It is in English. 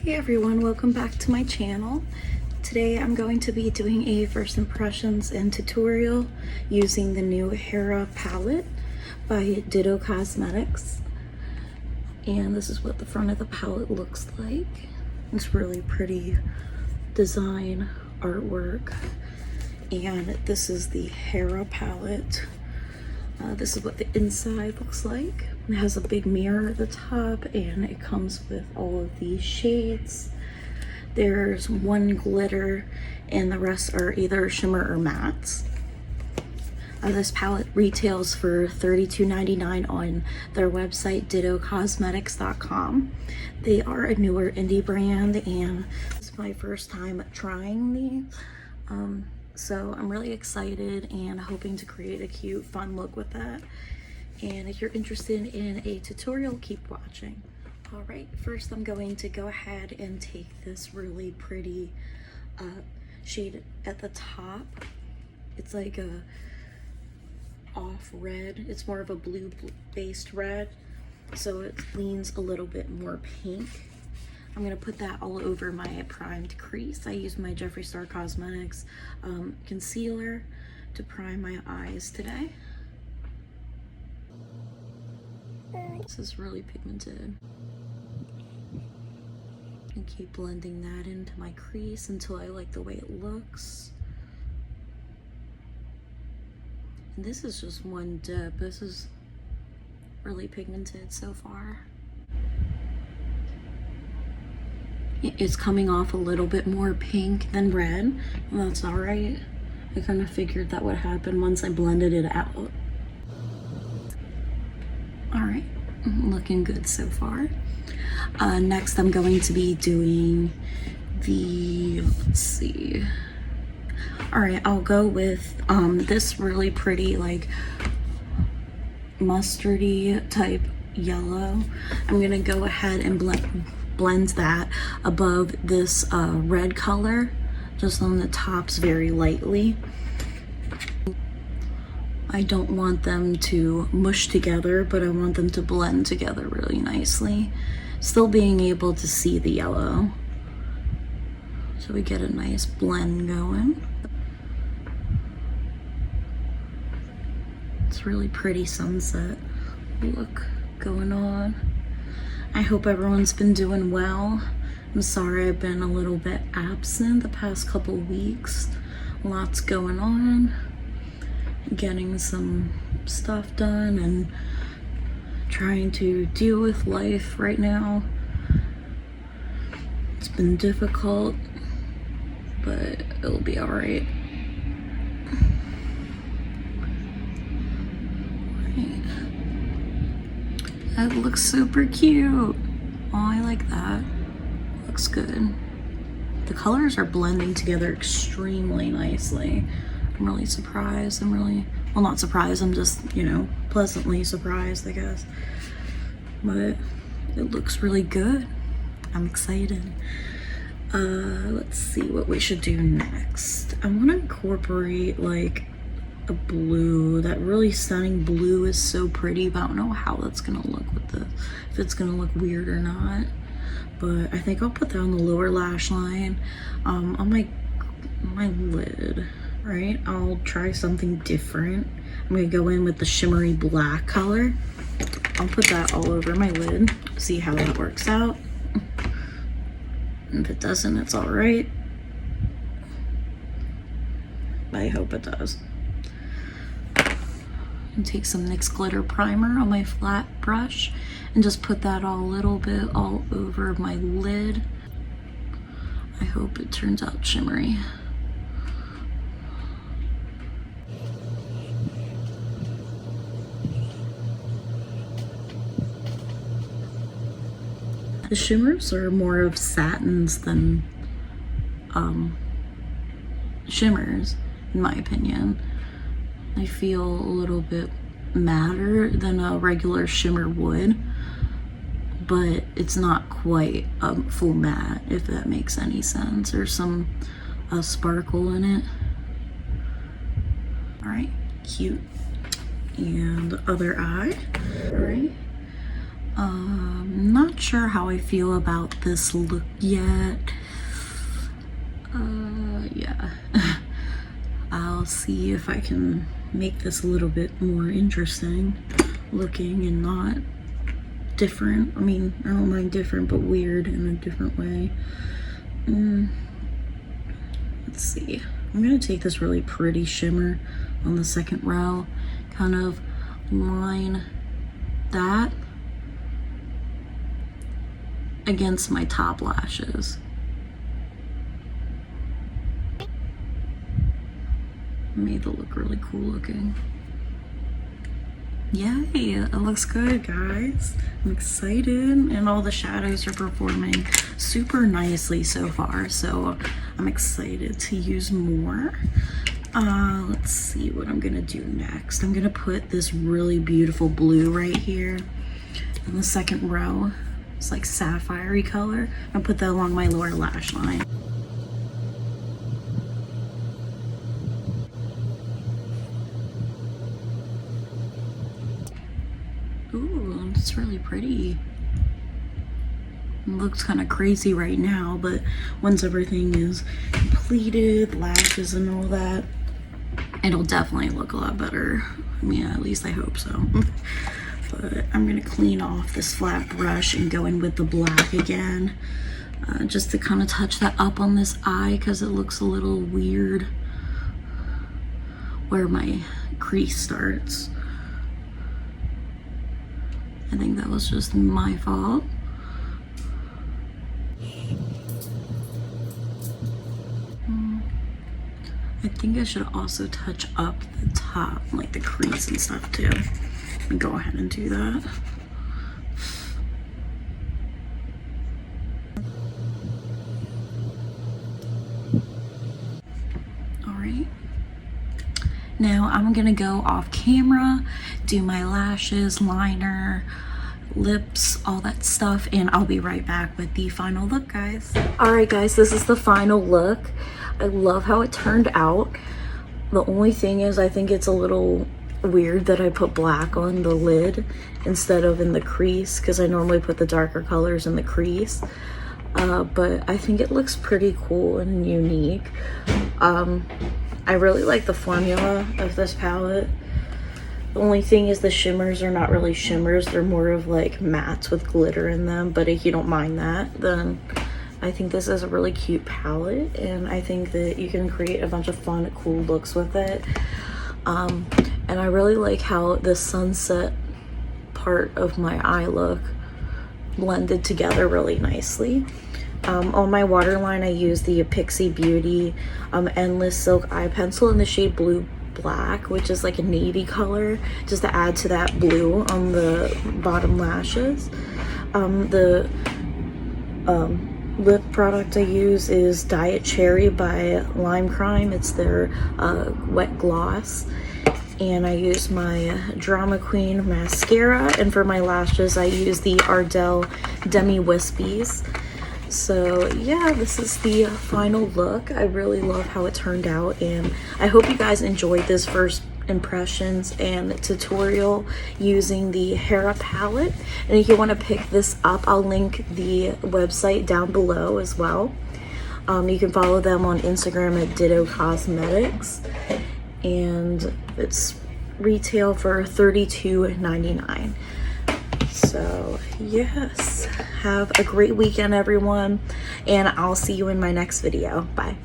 Hey everyone, welcome back to my channel. Today I'm going to be doing a first impressions and tutorial using the new Hera palette by Dito Cosmetics. And this is what the front of the palette looks like. It's really pretty design artwork. And this is the Hera palette. This is what the inside looks like. It has a big mirror at the top and it comes with all of these shades. There's one glitter and the rest are either shimmer or mattes. This palette retails for $32.99 on their website, ditocosmetics.com. They are a newer indie brand and it's my first time trying these. So I'm really excited and hoping to create a cute, fun look with that. And if you're interested in a tutorial, keep watching. All right, first I'm going to go ahead and take this really pretty shade at the top. It's like a off red. It's more of a blue based red, so it leans a little bit more pink. I'm gonna put that all over my primed crease. I use my Jeffree Star Cosmetics concealer to prime my eyes today. This is really pigmented. And keep blending that into my crease until I like the way it looks. And this is just one dip. This is really pigmented so far. It's coming off a little bit more pink than red. Well, that's all right. I kind of figured that would happen once I blended it out. All right, looking good so far. Next, I'm going to be doing the, let's see. All right, I'll go with this really pretty, like mustardy type yellow. I'm gonna go ahead and blend that above this red color, just on the tops very lightly. I don't want them to mush together, but I want them to blend together really nicely, still being able to see the yellow. So we get a nice blend going. It's really pretty sunset look going on. I hope everyone's been doing well. I'm sorry I've been a little bit absent the past couple weeks. Lots going on. Getting some stuff done and trying to deal with life right now. It's been difficult, but it'll be all right. That looks super cute. Oh, I like that. Looks good. The colors are blending together extremely nicely. I'm really surprised. I'm really, well, not surprised. I'm just, you know, pleasantly surprised, I guess. But it looks really good. I'm excited. Let's see what we should do next. I want to incorporate like a blue. That really stunning blue is so pretty, but I don't know how that's gonna look with this, if it's gonna look weird or not. But I think I'll put that on the lower lash line, on my lid. All right, I'll try something different. I'm gonna go in with the shimmery black color. I'll put that all over my lid, see how that works out. And if it doesn't, it's all right. I hope it does. And take some NYX glitter primer on my flat brush and just put that all a little bit all over my lid. I hope it turns out shimmery. The shimmers are more of satins than shimmers, in my opinion. I feel a little bit matter than a regular shimmer would, but it's not quite a full matte, if that makes any sense. There's some sparkle in it. All right, cute. And the other eye. All right, Not sure how I feel about this look yet. Yeah. I'll see if I can make this a little bit more interesting looking and not different. I mean, I don't mind different, but weird in a different way. Let's see. I'm gonna take this really pretty shimmer on the second row, kind of line that against my top lashes. Made it look really cool looking. Yay, it looks good, guys. I'm excited, and all the shadows are performing super nicely so far, so I'm excited to use more. Let's see what I'm gonna do next. I'm gonna put this really beautiful blue right here in the second row. It's like sapphire-y color. I'll put that along my lower lash line. Ooh, it's really pretty. It looks kind of crazy right now, but once everything is completed, lashes and all that, it'll definitely look a lot better. I mean, at least I hope so. But I'm gonna clean off this flat brush and go in with the black again, just to kind of touch that up on this eye because it looks a little weird where my crease starts. I think that was just my fault. I think I should also touch up the top, like the crease and stuff too. Let me go ahead and do that. All right. Now I'm gonna go off camera, do my lashes, liner, lips, all that stuff, and I'll be right back with the final look, guys. All right, guys, this is the final look. I love how it turned out. The only thing is I think it's a little weird that I put black on the lid instead of in the crease, because I normally put the darker colors in the crease. But I think it looks pretty cool and unique. I really like the formula of this palette. The only thing is the shimmers are not really shimmers. They're more of like mattes with glitter in them. But if you don't mind that, then I think this is a really cute palette, and I think that you can create a bunch of fun, cool looks with it. And I really like how the sunset part of my eye look blended together really nicely. On my waterline, I use the Pixie Beauty Endless Silk Eye Pencil in the shade Blue Black, which is like a navy color, just to add to that blue on the bottom lashes. The lip product I use is Diet Cherry by Lime Crime. It's their wet gloss. And I use my Drama Queen mascara, and for my lashes I use the Ardell Demi Wispies. So yeah, this is the final look. I really love how it turned out, and I hope you guys enjoyed this first impressions and tutorial using the Hera palette. And if you want to pick this up, I'll link the website down below as well. You can follow them on Instagram at Dito Cosmetics, and it's retail for $32.99. So yes, have a great weekend, everyone, and I'll see you in my next video. Bye.